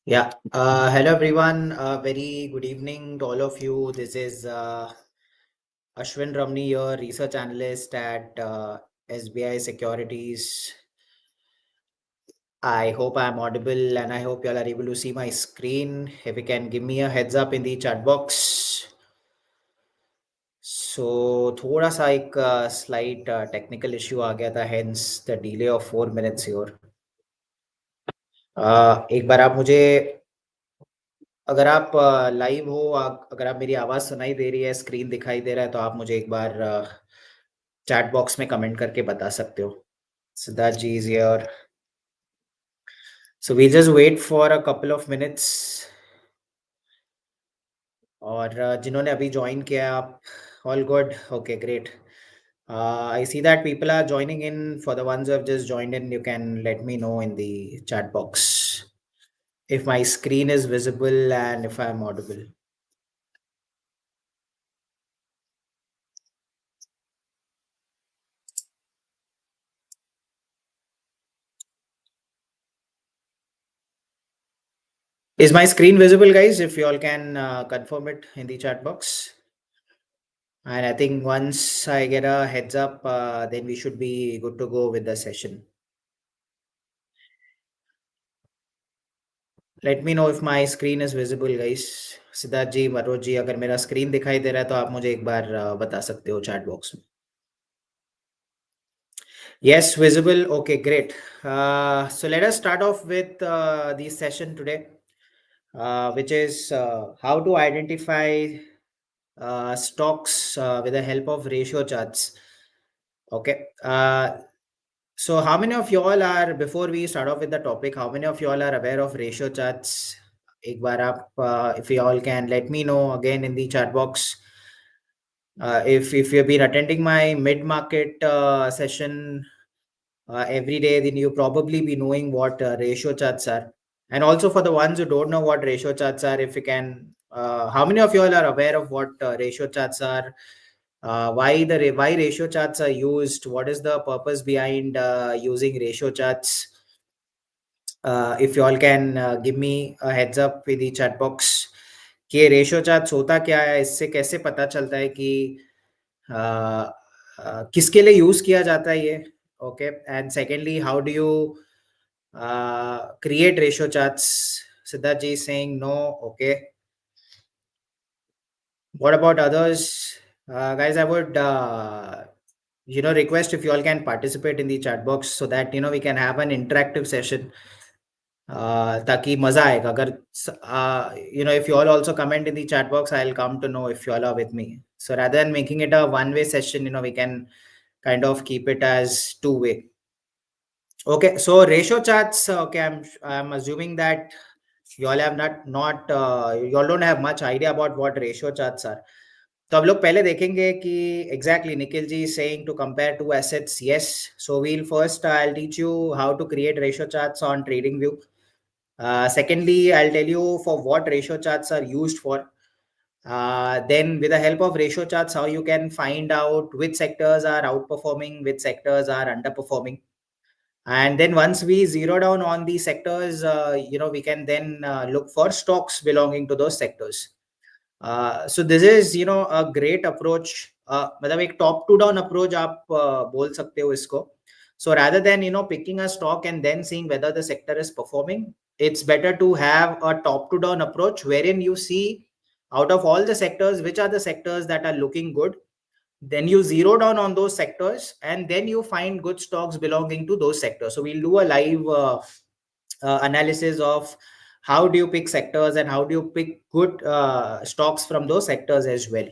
Hello everyone. Very good evening to all of you. This is Ashwin Ramani, your research analyst at SBI Securities. I hope I'm audible and I hope you all are able to see my screen. If you can give me a heads up in the chat box. So थोड़ा सा एक slight technical issue आ गया था, hence the delay of 4 minutes here. एक बार आप मुझे अगर आप लाइव हो, अगर आप मेरी आवाज सुनाई दे रही है, स्क्रीन दिखाई दे रहा है, तो आप मुझे एक बार चैट बॉक्स में कमेंट करके बता सकते हो. Siddharth ji is here. So we just wait for a couple of minutes. और जिन्होंने अभी ज्वाइन किया है, आप all good? Okay, great. I see that people are joining in. For the ones who have just joined in, you can let me know in the chat box if my screen is visible and if I'm audible. Is my screen visible, guys? If you all can confirm it in the chat box. And I think once I get a heads up, then we should be good to go with the session. Let me know if my screen is visible, guys. Siddharth ji, Manoj ji, अगर मेरा screen दिखाई दे रहा है तो आप मुझे एक बार बता सकते हो चैट बॉक्स में. Yes, visible. Okay, great. So let us start off with the session today, which is how to identify stocks with the help of ratio charts. Okay. So how many of you all are, before we start off with the topic, how many of you all are aware of ratio charts? एक बार आप, if you all can let me know again in the chat box. If you've been attending my mid-market session every day, then you probably be knowing what ratio charts are. And also for the ones who don't know what ratio charts are, if you can, how many of you all are aware of what ratio charts are? Why ratio charts are used? What is the purpose behind using ratio charts? If you all can give me a heads up with the chat box कि ratio charts होता क्या है, इससे कैसे पता चलता है कि किसके लिए यूज किया जाता है ये. Okay. And secondly, how do you create ratio charts? Siddharth ji is saying no. Okay. What about others? Guys, I would request if you all can participate in the chat box so that we can have an interactive session. ताकि मजा आएगा. अगर if you all also comment in the chat box, I'll come to know if you all are with me. So rather than making it a one-way session, we can kind of keep it as two-way. Okay, so ratio charts. Okay, I'm assuming that you all have not you all don't have much idea about what ratio charts are. तो अब लोग पहले देखेंगे कि exactly Nikhil ji is saying to compare two assets. Yes, so I'll teach you how to create ratio charts on TradingView. Secondly, I'll tell you for what ratio charts are used for. Then with the help of ratio charts, how you can find out which sectors are outperforming, which sectors are underperforming. And then once we zero down on the sectors, we can then look for stocks belonging to those sectors. So this is a great approach. मतलब एक top to down approach आप बोल सकते हो इसको. So rather than picking a stock and then seeing whether the sector is performing, it's better to have a top to down approach wherein you see out of all the sectors which are the sectors that are looking good. Then you zero down on those sectors and then you find good stocks belonging to those sectors. So we'll do a live analysis of how do you pick sectors and how do you pick good stocks from those sectors as well.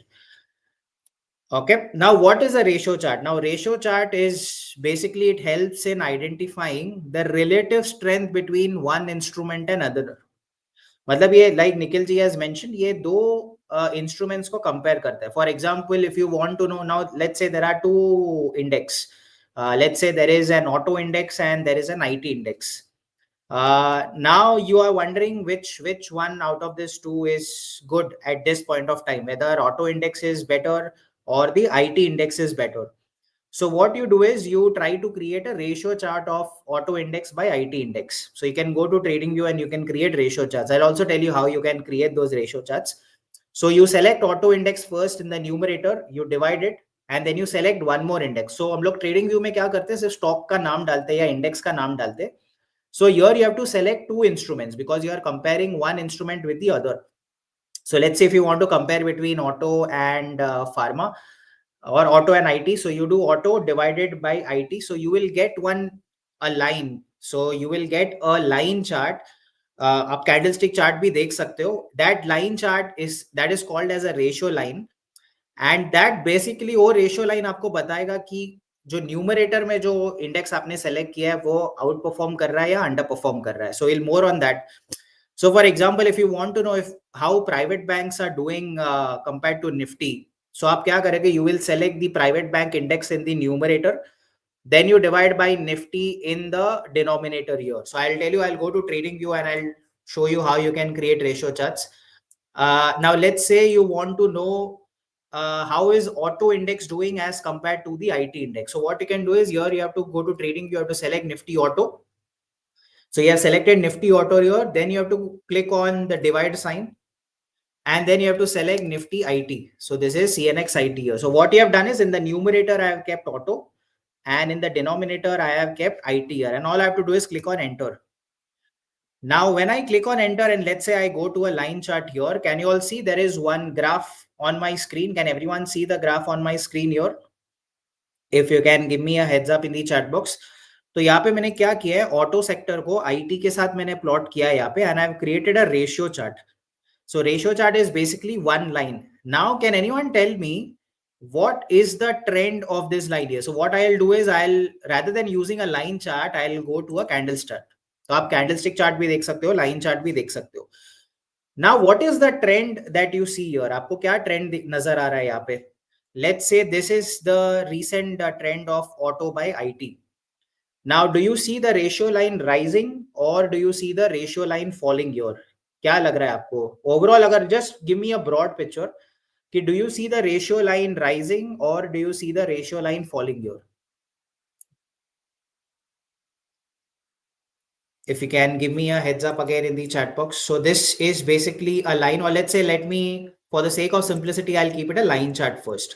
Okay, now what is a ratio chart? Now ratio chart is basically, it helps in identifying the relative strength between one instrument and other. मतलब ये, like Nikhil ji has mentioned, ये दो instruments को compare करता है. For example, if you want to know, now let's say there are two index. Let's say there is an auto index and there is an IT index. Now you are wondering which one out of these two is good at this point of time, whether auto index is better or the IT index is better. So what you do is you try to create a ratio chart of auto index by IT index. So you can go to TradingView and you can create ratio charts. I'll also tell you how you can create those ratio charts. So you select auto index first in the numerator, you divide it, and then you select one more index. So हम लोग trading view में क्या करते हैं, सिर्फ stock का नाम डालते हैं या इंडेक्स का नाम डालते हैं. So here you have to select two instruments because you are comparing one instrument with the other. So let's say if you want to compare between auto and pharma or auto and IT, so you do auto divided by IT. So you will get a line. So you will get a line chart. आप candlestick chart भी देख सकते हो. That line chart is called as a ratio line. And that basically वो ratio line आपको बताएगा कि जो न्यूमरेटर में जो इंडेक्स आपने सेलेक्ट किया है वो आउट परफॉर्म कर रहा है या अंडर परफॉर्म कर रहा है. So will more on that. So for example, if you want to know how private banks are doing compared to Nifty, so आप क्या करेंगे, you will select the private bank index in the numerator, then you divide by Nifty in the denominator here. So I'll tell you, I'll go to TradingView and I'll show you how you can create ratio charts. Now let's say you want to know how is auto index doing as compared to the IT index. So what you can do is here you have to go to TradingView, you have to select Nifty Auto. So you have selected Nifty Auto here, then you have to click on the divide sign and then you have to select Nifty IT. So this is CNX IT here. So what you have done is in the numerator I have kept auto and in the denominator I have kept IT here, and all I have to do is click on enter. Now when I click on enter and let's say I go to a line chart here, can you all see there is one graph on my screen? Can everyone see the graph on my screen here? If you can give me a heads up in the chat box. तो यहाँ पे मैंने क्या किया है, auto sector को IT के साथ मैंने प्लॉट किया है यहाँ पे, and I have created a ratio chart. So ratio chart is basically one line. Now can anyone tell me what is the trend of this line here? So what I'll do is I'll, rather than using a line chart, I'll go to a candle chart. तो आप candlestick chart भी देख सकते हो, line chart भी देख सकते हो. Now what is the trend that you see here? आपको क्या ट्रेंड नजर आ रहा है यहाँ पे? Let's say this is the recent trend of auto by IT. Now do you see the ratio line rising or do you see the ratio line falling here? क्या लग रहा है आपको? Overall अगर just give me a broad picture कि do you see the ratio line rising or do you see the ratio line falling here? If you can give me a heads up again in the chat box. So this is basically a line, or let's say, let me, for the sake of simplicity, I'll keep it a line chart first.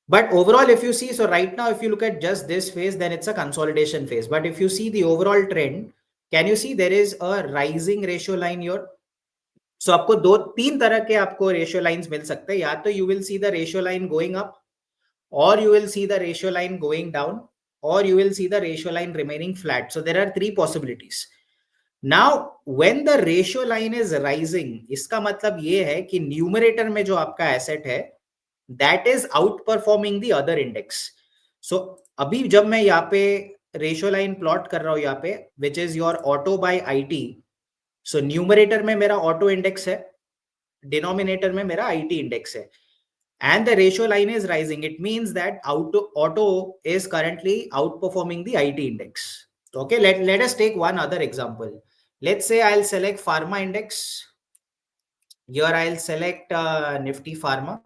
But overall, if you see, so right now, if you look at just this phase, then it's a consolidation phase. But if you see the overall trend, can you see there is a rising ratio line here? So आपको दो तीन तरह के आपको ratio lines मिल सकते हैं. या तो you will see the ratio line going up, or you will see the ratio line going down, or you will see the ratio line remaining flat. So there are three possibilities. Now when the ratio line is rising, इसका मतलब ये है कि numerator में जो आपका asset है that is outperforming the other index. So अभी जब मैं यहाँ पे रेशियो लाइन प्लॉट कर रहा हूँ यहाँ पे, which is your auto by IT. So numerator में मेरा ऑटो इंडेक्स है, डिनोमिनेटर में मेरा IT इंडेक्स है, and the ratio line is rising. It means that auto is currently outperforming the IT index. Okay, let us take one other example. Let's say I'll select pharma index. Here I'll select Nifty Pharma.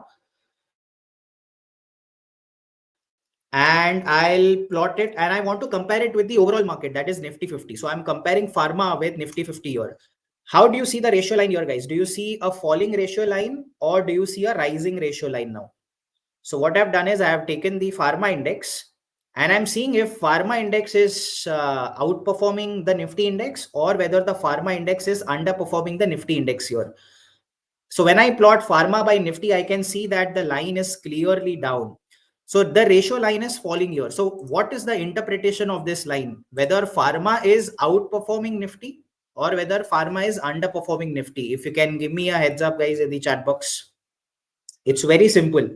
And I'll plot it and I want to compare it with the overall market, that is Nifty 50. So I'm comparing pharma with Nifty 50 here. How do you see the ratio line here, guys? Do you see a falling ratio line or do you see a rising ratio line now? So what I've done is I have taken the pharma index and I'm seeing if pharma index is outperforming the Nifty index or whether the pharma index is underperforming the Nifty index here. So when I plot pharma by Nifty, I can see that the line is clearly down. So the ratio line is falling here. So what is the interpretation of this line? Whether pharma is outperforming Nifty or whether pharma is underperforming Nifty? If you can give me a heads up, guys, in the chat box. It's very simple.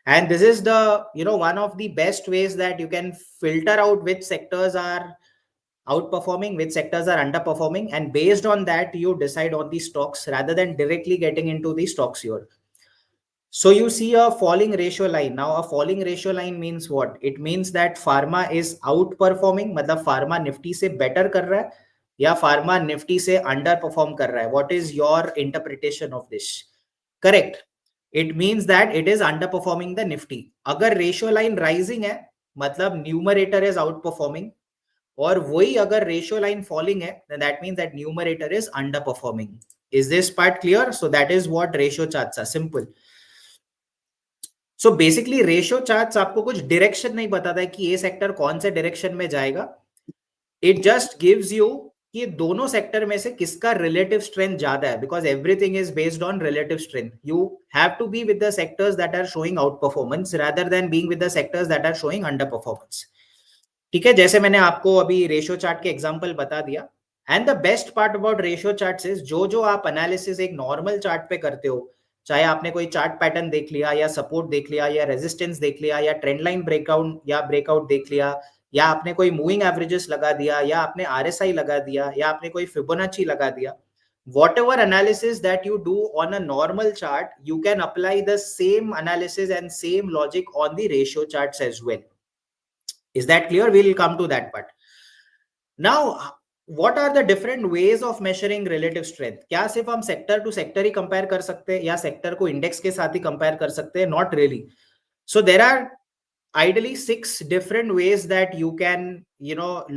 And this is the, one of the best ways that you can filter out which sectors are outperforming, which sectors are underperforming. And based on that, you decide on the stocks rather than directly getting into the stocks here. So you see a falling ratio line. Now a falling ratio line means what? It means that pharma is outperforming, मतलब pharma Nifty से better कर रहा है या pharma Nifty से underperform कर रहा है. What is your interpretation of this? Correct. It means that it is underperforming the Nifty. अगर ratio line rising है, मतलब न्यूमरेटर इज आउट परफॉर्मिंग, और वही अगर रेशियो लाइन फॉलिंग है then that means that numerator is underperforming. Is this part clear? So that is what ratio charts are. Simple. So basically ratio charts आपको कुछ direction नहीं बताता है कि ये सेक्टर कौन से डायरेक्शन में जाएगा. It just gives you कि दोनों सेक्टर में से किसका रिलेटिव स्ट्रेंथ ज्यादा है, because everything is based on relative strength. You have to be with the sectors that are showing out performance rather than being with the sectors that are showing under performance. ठीक है, जैसे मैंने आपको अभी ratio chart के example बता दिया. And the best part about ratio charts is जो जो आप एनालिसिस एक नॉर्मल चार्ट पे करते हो, चाहे आपने कोई चार्ट पैटर्न देख लिया या सपोर्ट देख लिया या रेजिस्टेंस देख लिया या ट्रेंड लाइन ब्रेकआउट देख लिया, या आपने कोई मूविंग एवरेजेस लगा दिया, या आपने आरएसआई लगा दिया, या आपने कोई फिबोनाची लगा दिया, whatever analysis that you do on a normal chart, you can apply the same analysis and same logic on the ratio charts as well. Is that clear? We'll come to that part. Now, what are the different ways of measuring relative strength? क्या सिर्फ हम sector to sector ही compare कर सकते हैं या sector को index के साथ ही कंपेयर कर सकते हैं? Not really. So there are ideally 6 different ways that you can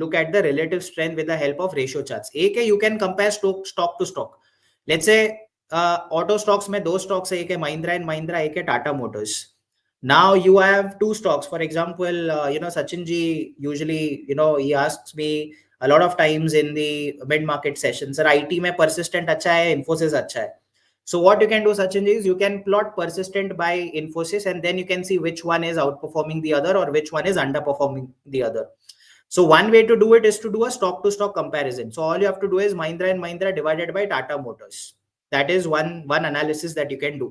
look at the relative strength with the help of ratio charts. एक है, you can compare stock to stock. Let's say auto stocks में दो stocks है, एक है Mahindra and Mahindra, एक है Tata Motors. Now you have two stocks. For example, Sachin ji usually, he asks me a lot of times in the mid market sessions, sir, IT में persistent अच्छा है, Infosys अच्छा है. So what you can do, Sachin, is you can plot persistent by Infosys and then you can see which one is outperforming the other or which one is underperforming the other. So one way to do it is to do a stock to stock comparison. So all you have to do is Mahindra and Mahindra divided by Tata Motors. That is one analysis that you can do.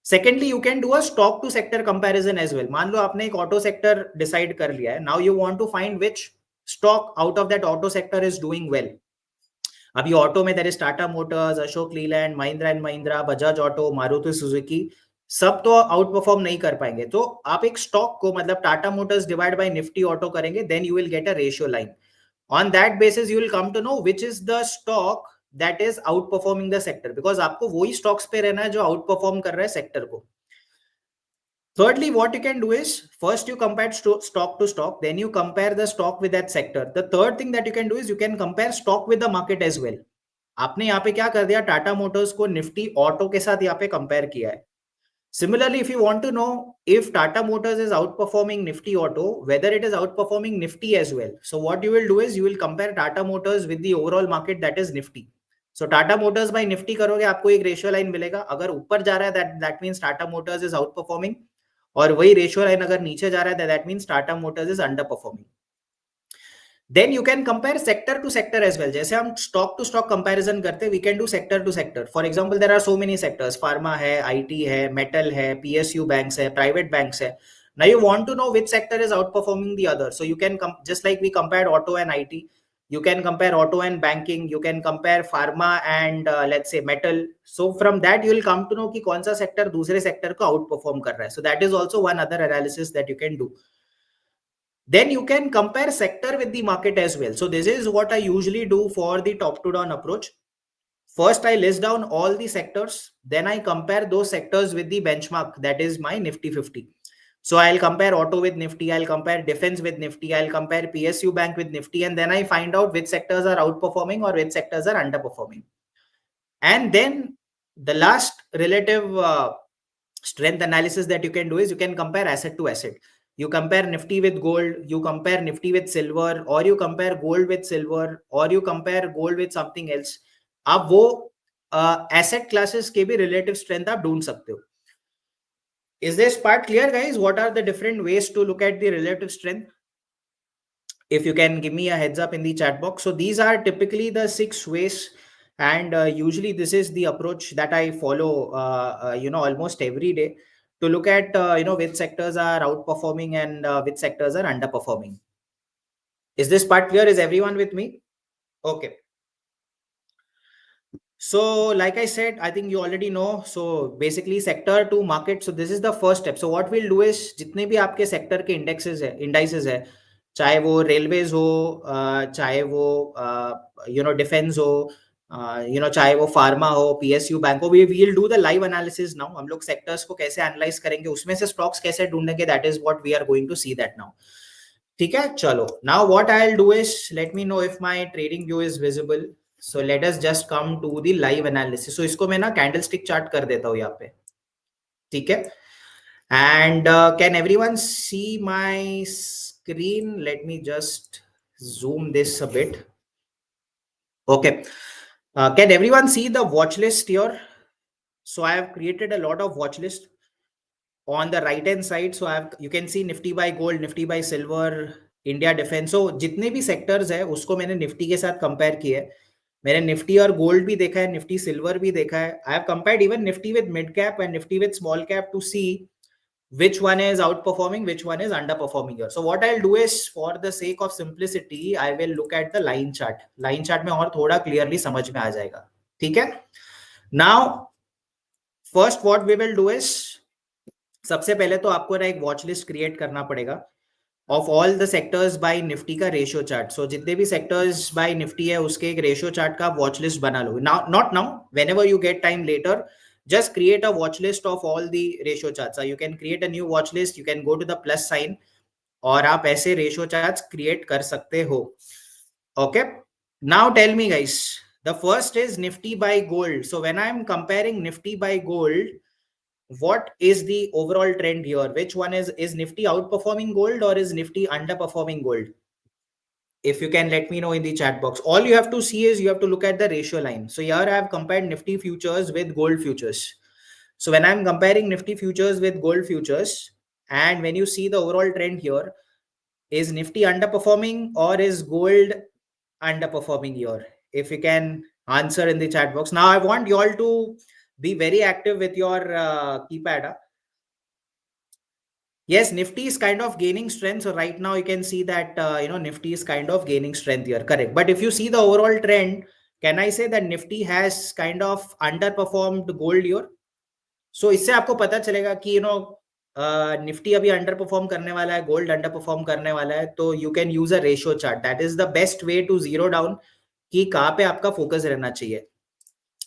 Secondly, you can do a stock to sector comparison as well. मान लो आपने एक auto sector decide कर लिया है. Now you want to find which stock out of that auto sector is doing well. अभी auto में there is Tata Motors, Ashok Leyland, Mahindra and Mahindra, Bajaj Auto, Maruti Suzuki, सब तो आउट परफॉर्म नहीं कर पाएंगे. तो आप एक स्टॉक को मतलब Tata Motors divide by Nifty auto करेंगे, then you will get a ratio line. On that basis you will come to know which is the stock that is out performing the sector, because आपको वही stocks पे रहना है जो out perform कर रहा है सेक्टर को. Thirdly, what you can do is first you compare stock to stock, then you compare the stock with that sector. The third thing that you can do is you can compare stock with the market as well. आपने यहाँ पे क्या कर दिया, Tata Motors को Nifty auto के साथ यहाँ पे कंपेयर किया है. Similarly, if you want to know if Tata Motors is outperforming Nifty Auto, whether it is outperforming Nifty as well. So what you will do is you will compare Tata Motors with the overall market, that is Nifty. So Tata Motors by Nifty करोगे, आपको एक ratio line मिलेगा. अगर ऊपर जा रहा है that means Tata Motors is outperforming, और वही रेशियो लाइन अगर नीचे जा रहा है that means Tata Motors is underperforming. Then you can compare sector to sector as well. जैसे हम stock to stock comparison करते हैं, we can do sector to sector. For example, there are so many sectors. Pharma है, IT है, metal है, PSU banks है, private banks है. Now you want to know which sector is outperforming the other. So you can just like we compared auto and IT, you can compare auto and banking, you can compare pharma and let's say metal. So from that you will come to know कि कौन सा sector दूसरे sector को outperform कर रहा है. So that is also one other analysis that you can do. Then you can compare sector with the market as well. So this is what I usually do for the top to down approach. First, I list down all the sectors. Then I compare those sectors with the benchmark, that is my Nifty 50. So I'll compare auto with Nifty, I'll compare defense with Nifty, I'll compare PSU bank with Nifty, and then I find out which sectors are outperforming or which sectors are underperforming. And then the last relative strength analysis that you can do is you can compare asset to asset. You compare Nifty with gold, you compare Nifty with silver, or you compare gold with silver, or you compare gold with something else. आप वो asset classes के भी relative strength आप ढूंढ सकते हो. Is this part clear, guys? What are the different ways to look at the relative strength? If you can give me a heads up in the chat box. So these are typically the 6 ways, and usually this is the approach that I follow almost every day, to look at which sectors are outperforming and which sectors are underperforming. Is this part clear? Is everyone with me? Okay. So like I said, I think you already know. So basically sector to market. So this is the first step. So what we'll do is जितने भी आपके sector के indices है, चाहे वो railways हो, चाहे वो defense हो, चाहे वो फार्मा हो, PSU बैंक हो, we will do the live analysis now. हम लोग सेक्टर्स को कैसे एनालाइज करेंगे, उसमें से स्टॉक्स कैसे ढूंढेंगे, that is what we are going to see that now. ठीक है, चलो. Now what I will do is, let me know if my TradingView is visible. So let us just come to the live analysis. So इसको मैं ना candlestick chart कर देता हूँ यहाँ पे. ठीक है. And can everyone see my screen? Let me just zoom this a bit. Okay. Can everyone see the watch list here? So I have created a lot of watch list on the right hand side. So you can see Nifty by gold, Nifty by silver, India defense. So जितने भी sectors है उसको मैंने Nifty के साथ compare किया है. मैंने निफ्टी और गोल्ड भी देखा है, निफ्टी सिल्वर भी देखा है. I have compared even Nifty with mid cap and Nifty with small cap to see which one is outperforming, which one is underperforming here. So what I'll do is, for the sake of simplicity, I will look at the line chart. Line chart में और थोड़ा clearly समझ में आ जाएगा. ठीक है. Now first what we will do is, सबसे पहले तो आपको ना एक वॉच लिस्ट क्रिएट करना पड़ेगा of all the sectors by Nifty का रेशियो चार्ट. सो जितने भी सेक्टर्स बाय निफ्टी है उसके एक रेशियो चार्ट का वॉच लिस्ट बना लो. Now not now, whenever you get time later, just create a watch list of all the ratio charts. So you can create a new watch list, you can go to the plus sign और आप ऐसे ratio charts create कर सकते हो. Okay. Now tell me guys, the first is Nifty by gold. So when I am comparing Nifty by gold, what is the overall trend here? Which one is Nifty outperforming gold or is Nifty underperforming gold? If you can let me know in the chat box. All you have to see is you have to look at the ratio line. So here I have compared Nifty futures with gold futures. So when I'm comparing Nifty futures with gold futures, and when you see the overall trend here, is Nifty underperforming or is gold underperforming here? If you can answer in the chat box. Now I want you all to be very active with your keypad. Yes, Nifty is kind of gaining strength. So right now you can see that, Nifty is kind of gaining strength here. Correct. But if you see the overall trend, can I say that Nifty has kind of underperformed gold here? So इससे आपको पता चलेगा कि Nifty अभी under perform करने वाला है, gold under perform करने वाला है. तो you can use a ratio chart. That is the best way to zero down कि कहाँ पे आपका फोकस रहना चाहिए.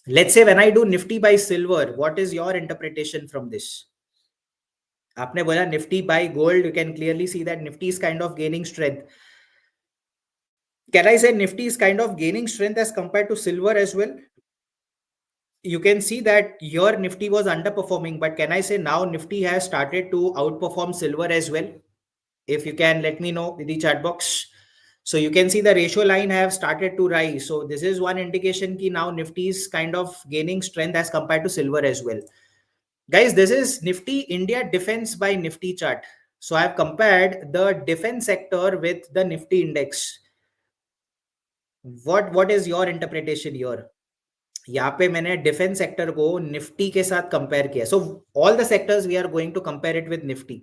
Let's say when I do Nifty by silver, what is your interpretation from this? आपने बोला Nifty by gold, you can clearly see that Nifty is kind of gaining strength. Can I say Nifty is kind of gaining strength as compared to silver as well? You can see that your Nifty was underperforming, but can I say now Nifty has started to outperform silver as well? If you can let me know in the chat box. So you can see the ratio line have started to rise. So this is one indication ki now Nifty is kind of gaining strength as compared to silver as well. Guys, this is Nifty India defense by Nifty chart. So I have compared the defense sector with the Nifty index. What is your interpretation here? यहाँ पे मैंने defence sector को Nifty के साथ compare किया. So all the sectors we are going to compare it with Nifty.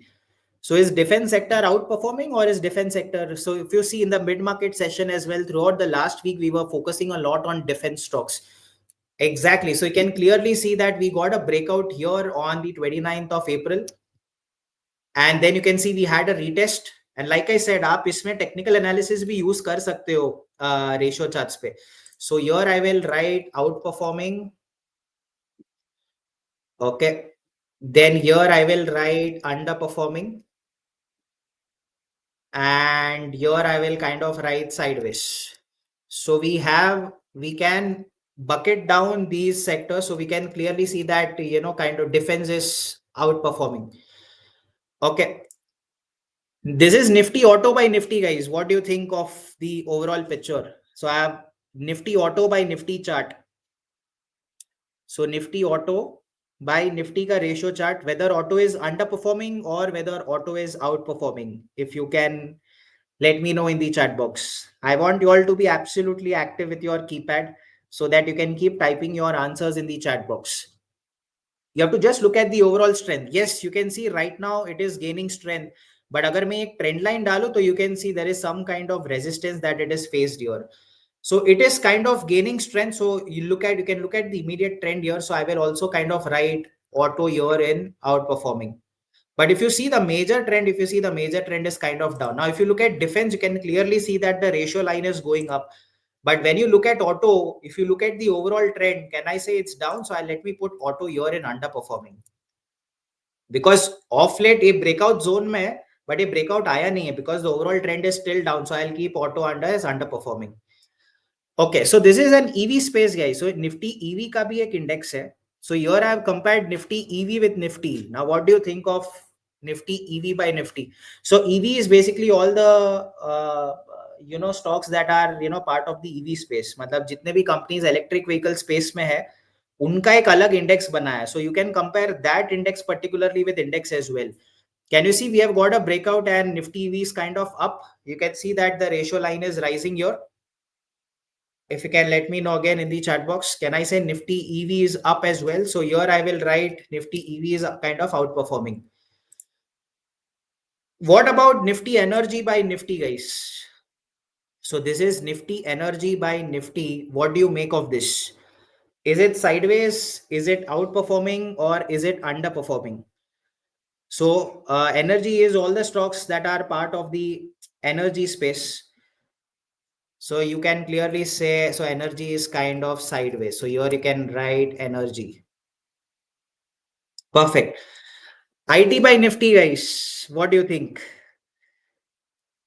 So is defense sector outperforming or is defense sector? So if you see in the mid market session as well, throughout the last week, we were focusing a lot on defense stocks. Exactly. So you can clearly see that we got a breakout here on the 29th of April. And then you can see we had a retest. And like I said, आप इसमें technical analysis भी use कर सकते हो ratio charts पे. So here I will write outperforming. Okay. Then here I will write underperforming. And here I will kind of write sideways. So we can bucket down these sectors. So we can clearly see that, kind of defense is outperforming. Okay. This is Nifty Auto by Nifty, guys. What do you think of the overall picture? So I have Nifty Auto by Nifty chart. So Nifty Auto by Nifty ka ratio chart, whether auto is underperforming or whether auto is outperforming. If you can let me know in the chat box. I want you all to be absolutely active with your keypad so that you can keep typing your answers in the chat box. You have to just look at the overall strength. Yes, you can see right now it is gaining strength. But agar मैं एक trend line डालूं तो you can see there is some kind of resistance that it is faced here. So it is kind of gaining strength. So you can look at the immediate trend here. So I will also kind of write auto here in outperforming. But if you see the major trend, is kind of down. Now, if you look at defense, you can clearly see that the ratio line is going up. But when you look at auto, if you look at the overall trend, can I say it's down? So let me put auto here in underperforming, because off late a breakout zone में है, but a breakout आया नहीं है because the overall trend is still down. So I'll keep auto under as underperforming. Okay, so this is an EV space, guys. So Nifty EV का भी एक index है. So here I have compared Nifty EV with Nifty. Now, what do you think of Nifty EV by Nifty? So EV is basically all the stocks that are part of the EV space. मतलब जितने भी companies electric vehicle space में है, उनका एक अलग index बना है. So you can compare that index particularly with index as well. Can you see we have got a breakout and Nifty EV is kind of up? You can see that the ratio line is rising here. If you can let me know again in the chat box, can I say Nifty EV is up as well? So here I will write Nifty EV is kind of outperforming. What about Nifty Energy by Nifty, guys? So this is Nifty Energy by Nifty. What do you make of this? Is it sideways? Is it outperforming or is it underperforming? So energy is all the stocks that are part of the energy space. So you can clearly say, so energy is kind of sideways. So here you can write energy. Perfect. IT by Nifty, guys. What do you think?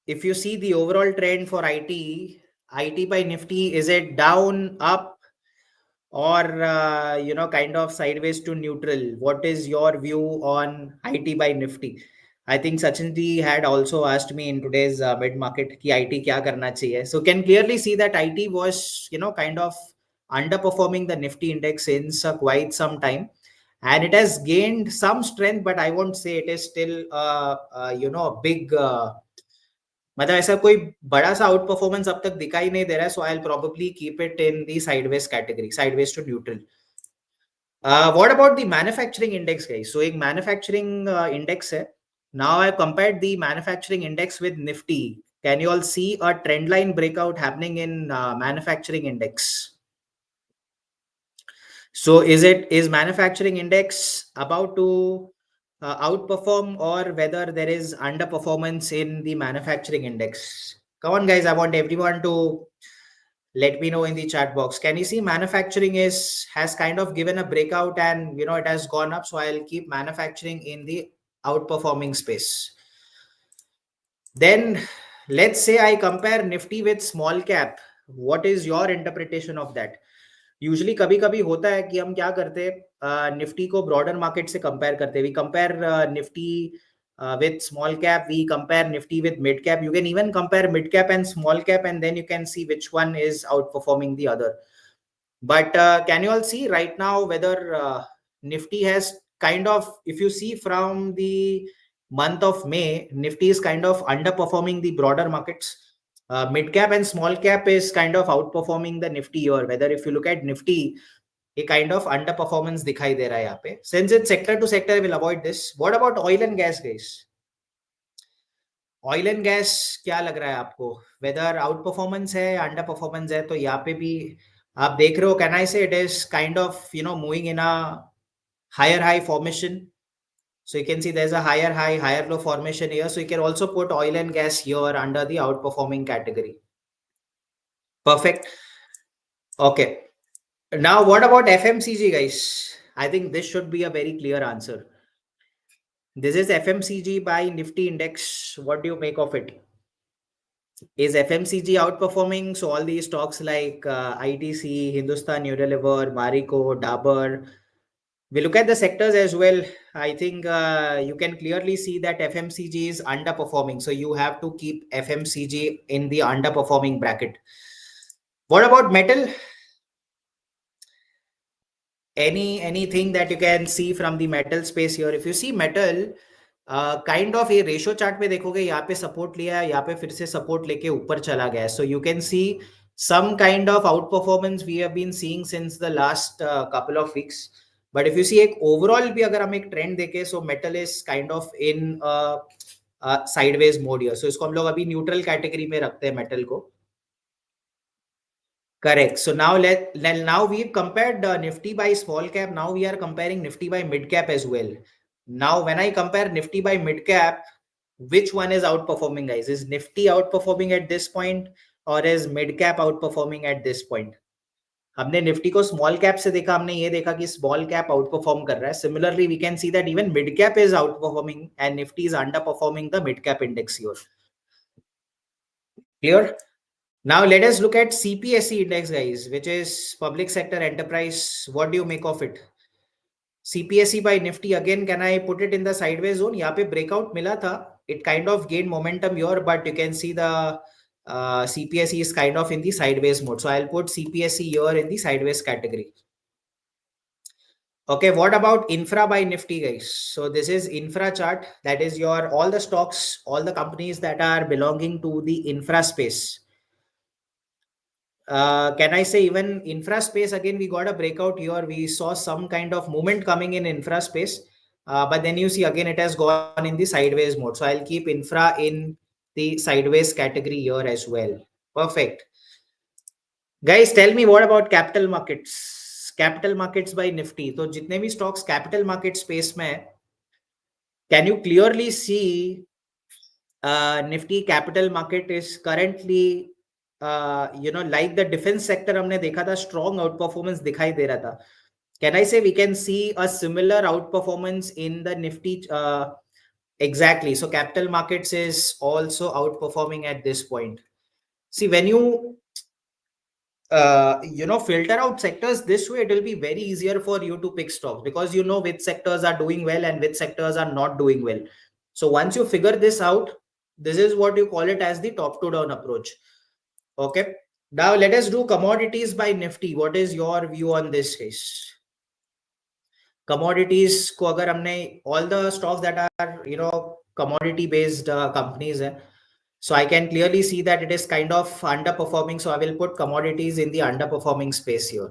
If you see the overall trend for IT by Nifty, is it down, up, or kind of sideways to neutral? What is your view on IT by Nifty? I think Sachin ji had also asked me in today's mid market ki IT kya karna chahiye. So can clearly see that IT was kind of underperforming the Nifty index since quite some time, and it has gained some strength, but I won't say it is still a big मतलब ऐसा कोई बड़ा सा out performance अब तक दिखाई नहीं दे रहा है. So I will probably keep it in the sideways category, sideways to neutral. What about the manufacturing index, guys? So एक manufacturing index है. Now I compared the manufacturing index with Nifty. Can you all see a trend line breakout happening in manufacturing index? So is manufacturing index about to outperform, or whether there is underperformance in the manufacturing index? Come on, guys. I want everyone to let me know in the chat box. Can you see manufacturing has kind of given a breakout and it has gone up. So I'll keep manufacturing in the outperforming space. Then let's say I compare Nifty with small cap. What is your interpretation of that? Usually कभी कभी होता है कि हम क्या करते हैं, Nifty को ब्रॉडर मार्केट से कंपेयर करते हैं. We compare Nifty with small cap, we compare Nifty with mid cap. You can even compare mid cap and small cap, and then you can see which one is outperforming the other. But can you all see right now whether Nifty has kind of, if you see from the month of May, Nifty is kind of underperforming the broader markets. Mid cap and small cap is kind of outperforming the Nifty, or whether if you look at Nifty, a kind of underperformance दिखाई दे रहा है यहाँ पे. Since it's sector to sector, we'll avoid this. What about oil and gas, guys? Oil and gas क्या लग रहा है आपको? Whether outperformance है, underperformance है, तो यहाँ पे भी आप देख रहे हो. Can I say it is kind of moving in a higher high formation? So you can see there's a higher high, higher low formation here. So you can also put oil and gas here under the outperforming category. Perfect. Okay. Now, what about FMCG, guys? I think this should be a very clear answer. This is FMCG by Nifty Index. What do you make of it? Is FMCG outperforming? So all these stocks like ITC, Hindustan Unilever, Marico, Dabur. We look at the sectors as well. I think you can clearly see that FMCG is underperforming. So you have to keep FMCG in the underperforming bracket. What about metal? Anything that you can see from the metal space here? If you see metal, kind of ये ratio chart पे देखोगे, यहाँ पे support लिया है, यहाँ पे फिर से सपोर्ट लेके ऊपर चला गया. सो you can C some kind of outperformance we have been seeing since the last couple of weeks. But if you see एक overall भी अगर हम एक ट्रेंड देखें, so metal is kind of in sideways mode here. So इसको हम लोग अभी न्यूट्रल कैटेगरी में रखते हैं मेटल को. Correct. So now we've compared Nifty by small cap. Now we are comparing Nifty by mid cap as well. Now, when I compare Nifty by mid cap, which one is outperforming, guys? Is Nifty outperforming at this point? or is mid cap outperforming at this point? हमने Nifty को small cap से देखा, हमने ये देखा कि small cap out perform कर रहा है. Similarly we can see that even mid cap is out performing and Nifty is under performing the mid cap index here. Clear? Now let us look at CPSE index, guys, which is public sector enterprise. What do you make of it? CPSE by Nifty, again, can I put it in the sideways zone? यहाँ पे breakout मिला था. It kind of gained momentum here, but you can see the CPSE is kind of in the sideways mode. So I'll put CPSE here in the sideways category. Okay, what about infra by Nifty, guys? So this is infra chart. That is your all the stocks, all the companies that are belonging to the infra space. Can I say even infra space, again, we got a breakout here. We saw some kind of movement coming in infra space. But then you see again, it has gone in the sideways mode. So I'll keep infra in the sideways category here as well. Perfect. Guys, tell me what about capital markets? Capital markets by Nifty. So jitne bhi stocks capital market space mein hai, can you clearly see Nifty capital market is currently like the defense sector हमने देखा था, strong outperformance दिखाई दे रहा था. Can I say we can see a similar outperformance in the Nifty? Exactly. So capital markets is also outperforming at this point. See, when you filter out sectors this way, it will be very easier for you to pick stocks because you know which sectors are doing well and which sectors are not doing well. So once you figure this out, this is what you call it as the top to down approach. Okay. Now let us do commodities by Nifty. What is your view on this case? Commodities को अगर हमने all the stocks that are commodity based companies hai, so I can clearly see that it is kind of underperforming. So I will put commodities in the underperforming space here.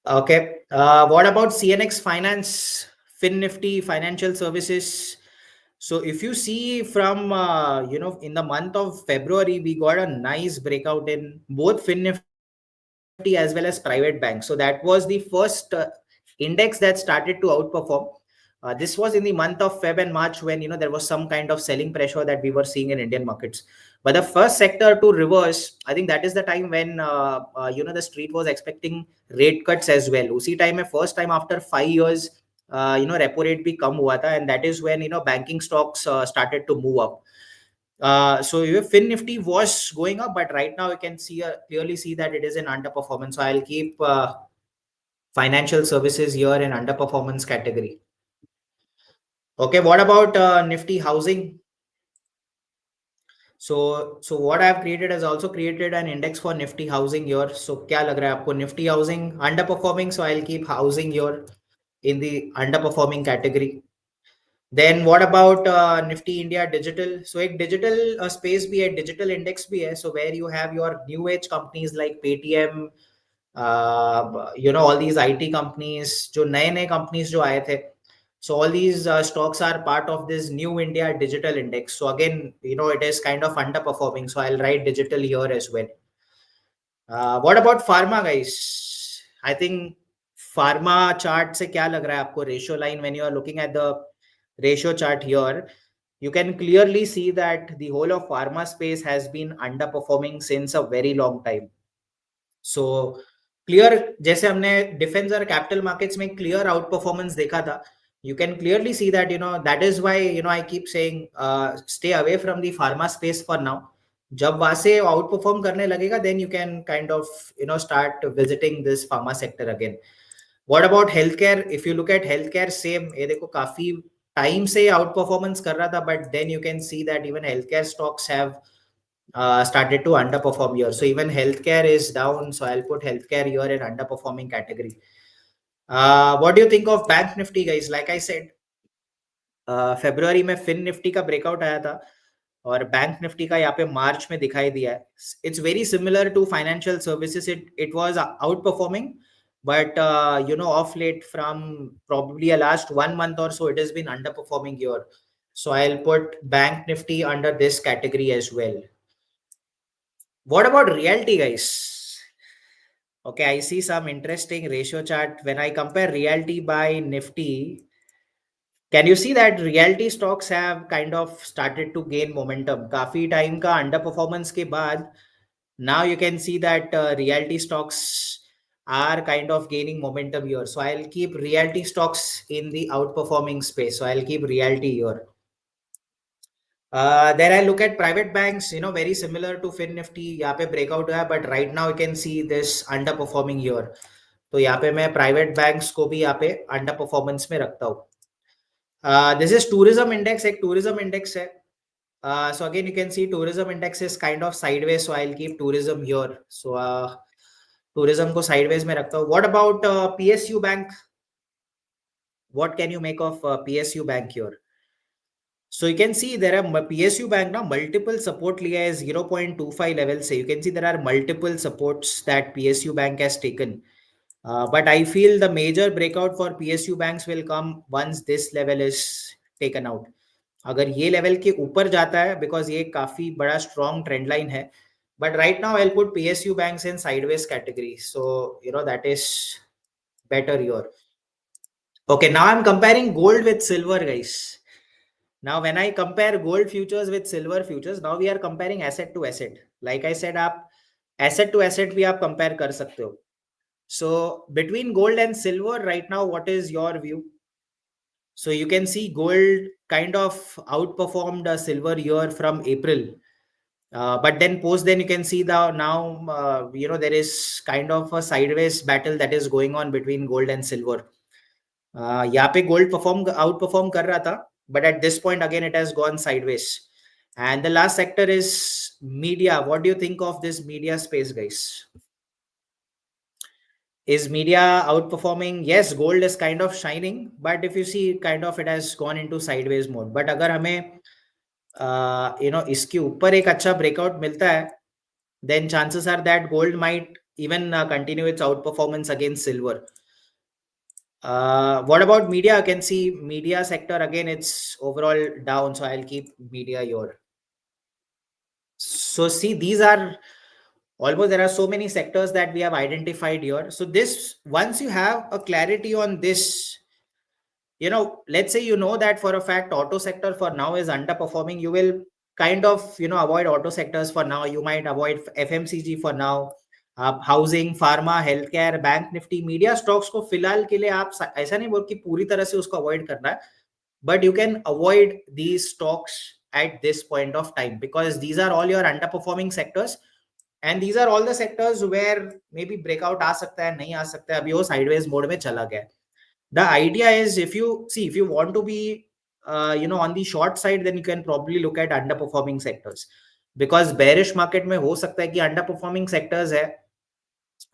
Okay. What about CNX Finance, FinNifty, Financial Services? So if you see from, in the month of February, we got a nice breakout in both FinNifty as well as private banks. So that was the first index that started to outperform. This was in the month of Feb and March when, there was some kind of selling pressure that we were seeing in Indian markets. But the first sector to reverse, I think that is the time when, the street was expecting rate cuts as well. Usi time, first time after 5 years, repo rate bhi kam hua tha, and that is when, banking stocks started to move up. So Fin Nifty was going up, but right now you can clearly see that it is an underperformance. So I'll keep financial services here in underperformance category. Okay, what about Nifty housing? So what I've created is also created an index for Nifty housing here. So kya lag raha hai aapko? Nifty housing underperforming, so I'll keep housing here in the underperforming category. Then what about Nifty India digital? So एक digital space भी है, digital index भी है. So where you have your new age companies like Paytm, all these IT companies, जो नए companies जो आए थे. So all these stocks are part of this new India digital index. So again, it is kind of underperforming. So I'll write digital here as well. What about pharma, guys? I think pharma chart से क्या लग रहा है आपको? Ratio line, when you are looking at the ratio chart here, you can clearly see that the whole of pharma space has been underperforming since a very long time. So clear, जैसे हमने defense और capital markets में clear outperformance देखा था, you can clearly see that, that is why, I keep saying, stay away from the pharma space for now. जब वहां से outperform करने लगेगा, then you can kind of, start visiting this pharma sector again. What about healthcare? If you look at healthcare, same, ये देखो काफी time से outperformance कर रहा था, but then you can see that even healthcare stocks have started to underperform here. So even healthcare is down. So I'll put healthcare here in underperforming category. What do you think of Bank Nifty, guys? Like I said, February में Fin Nifty का breakout आया था और bank Nifty का यहाँ पे मार्च में दिखाई दिया है. It's very similar to financial services. It was outperforming, but off late from probably a last 1 month or so, it has been underperforming here. So I'll put Bank Nifty under this category as well. What about realty, guys? Okay, I see some interesting ratio chart. When I compare realty by Nifty, Can you see that realty stocks have kind of started to gain momentum? काफी time का underperformance के बाद now you can see that realty stocks are kind of gaining momentum here. So I'll keep realty stocks in the outperforming space. So I'll keep realty here. Then I look at private banks, very similar to Fin Nifty. यहाँ पे breakout है, but right now you can see this underperforming here. तो यहाँ पे मैं private banks को भी यहाँ पे underperformance में रखता हूँ. This is tourism index. एक tourism index है. So again, you can see tourism index is kind of sideways. So I'll keep tourism here. So tourism को sideways में रखता हूँ. What about PSU Bank? What can you make of PSU Bank here? So you can see there are PSU Bank now multiple support liya hai 0.25 level से. You can see there are multiple supports that PSU Bank has taken. But I feel the major breakout for PSU banks will come once this level is taken out. अगर ये level के ऊपर जाता है, because ये काफी बड़ा strong trend line है. But right now I'll put PSU banks in sideways category. So that is better here. Okay, now I'm comparing gold with silver, guys. Now when I compare gold futures with silver futures, now we are comparing asset to asset. Like I said, आप asset to asset भी आप compare कर सकते हो. So between gold and silver right now, what is your view? So you can see gold kind of outperformed silver here from April. But then you can see the now, there is kind of a sideways battle that is going on between gold and silver. यहाँ पे gold outperform कर रहा था, but at this point again it has gone sideways. And the last sector is media. What do you think of this media space, guys? Is media outperforming? Yes, gold is kind of shining, but if you see, kind of it has gone into sideways mode. But अगर हमें इसके ऊपर एक अच्छा breakout मिलता है, then chances are that gold might even continue its outperformance against silver. What about media? You can see media sector again, it's overall down, so I'll keep media here. So see, these are almost, there are so many sectors that we have identified here. So this, once you have a clarity on this, let's say that for a fact auto sector for now is underperforming, you will kind of avoid auto sectors for now. You might avoid FMCG for now. Housing, pharma, health care, bank Nifty, media stocks को फिलहाल के लिए आप ऐसा नहीं बोल कि पूरी तरह से उसको अवॉइड करना है, but you can avoid these stocks at this point of time, because these are all your underperforming sectors and these are all the sectors where maybe breakout आ सकता है, नहीं आ सकता है, अभी वो sideways mode में चला गया. The idea is, if you want to be on the short side, then you can probably look at underperforming sectors, because bearish market में हो सकता है कि underperforming sectors है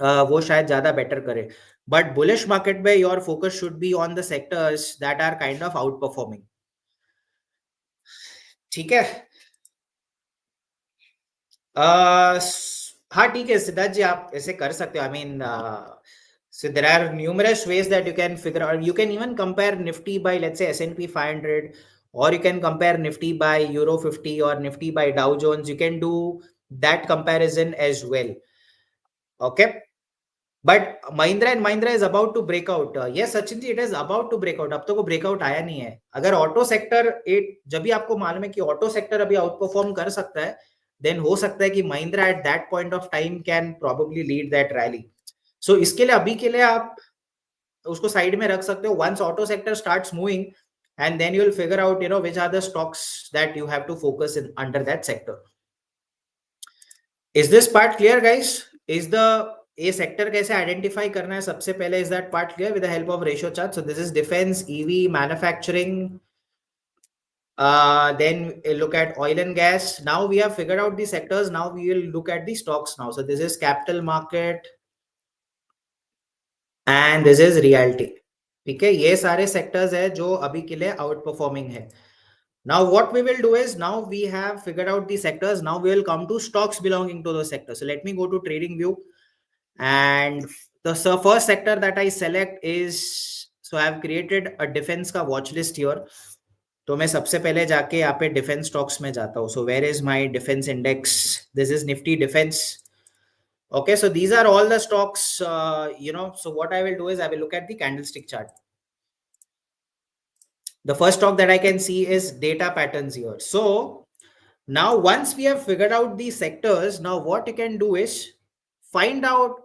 वो शायद ज्यादा बेटर करे, बट बुलिश मार्केट में your focus should be on the sectors that are kind of out performing. ठीक है. हाँ ठीक है सिद्धार्थ जी, आप ऐसे कर सकते हो. I mean, so there are numerous ways that you can figure out. You can even compare Nifty by, let's say, S&P 500, or you can compare Nifty by Euro 50 or Nifty by Dow Jones. You can do that comparison as well. Okay. But Mahindra and Mahindra is about to break out. Yes, Sachin ji, it is about to break out. अब तो को breakout आया नहीं है. अगर auto sector जब भी आपको मालूम है कि ऑटो सेक्टर अभी आउटपरफॉर्म कर सकता है, देन हो सकता है कि Mahindra at that point of time can probably lead that rally. So इसके लिए अभी के लिए आप उसको साइड में रख सकते हो. Once auto sector starts moving, and then you'll figure out which are the stocks that you have to focus in under that sector. Is this part clear, guys? Is the ये sector कैसे identify करना है सबसे पहले, is that part clear with the help of ratio chart? So this is defence, EV, manufacturing, then look at oil and gas. Now we have figured out the sectors, now we will look at the stocks now. So this is capital market and this is realty. ठीक है, ये सारे sectors है जो अभी के लिए out performing है. Now what we will do is, now we have figured out the sectors, now we will come to stocks belonging to those sectors. So let me go to trading view. And the first sector that I select is, so I have created a defense का watch list here. तो मैं सबसे पहले जाके यहाँ पे defense stocks में जाता हूँ. So where is my defense index? This is Nifty Defense. Okay, so these are all the stocks. So what I will do is I will look at the candlestick chart. The first stock that I can see is data patterns here. So now once we have figured out these sectors, now what you can do is find out,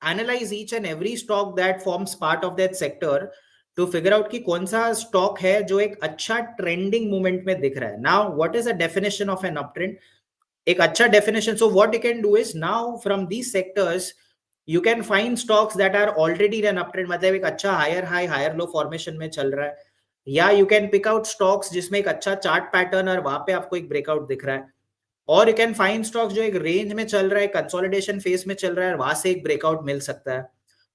analyze each and every stock that forms part of that sector to figure out कि कौन सा stock है जो एक अच्छा trending movement में दिख रहा है. Now what is the definition of an uptrend? एक अच्छा definition. So what you can do is now from these sectors you can find stocks that are already in an uptrend, मतलब एक अच्छा higher high higher low formation में चल रहा है, या you can pick out stocks जिसमें एक अच्छा chart pattern और वहां पे आपको एक breakout दिख रहा है, और यू कैन फाइंड स्टॉक्स जो एक रेंज में चल रहा है, कंसोलिडेशन फेज में चल रहा है, वहां से एक ब्रेकआउट मिल सकता है,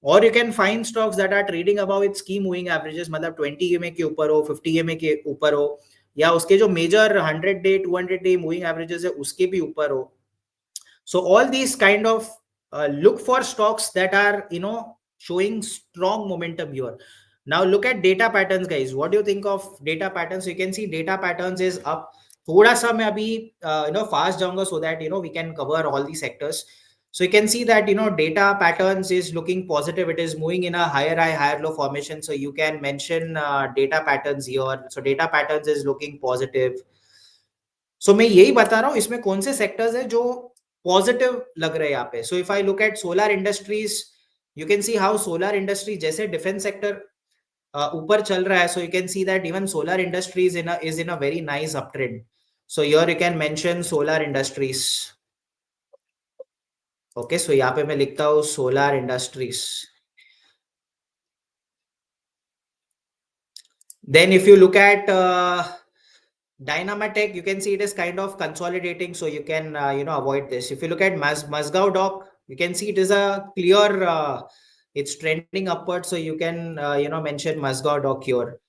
और you can find stocks that are trading about its key moving averages, मतलब 20 ईएमए के ऊपर हो, 50 ईएमए के ऊपर हो, या उसके जो major 100 day 200 day moving averages है उसके भी ऊपर हो. So all these kind of look for stocks that are showing strong momentum here. Now look at data patterns, guys. What do you think of data patterns? You can see data patterns is up. थोड़ा सा मैं अभी fast जाऊंगा so that we can cover all these sectors. So you can see that data patterns is looking positive. It is moving in a higher high higher low formation. So you can mention data patterns here. So data patterns is looking positive. So मैं यही बता रहा हूँ इसमें कौन से sectors है जो पॉजिटिव लग रहे हैं यहाँ पे. So if I look at solar industries, you can see how solar industry जैसे डिफेंस सेक्टर ऊपर चल रहा है, so you can see that even solar industries is in a very nice up trend. So here you can mention solar industries. Okay, so यहाँ पे मैं लिखता हूँ solar industries. Then if you look at Dynamatech, you can see it is kind of consolidating, so you can avoid this. If you look at Mazgao Dock, you can see it is a clear it's trending upward, so you can mention Mazgao Dock here.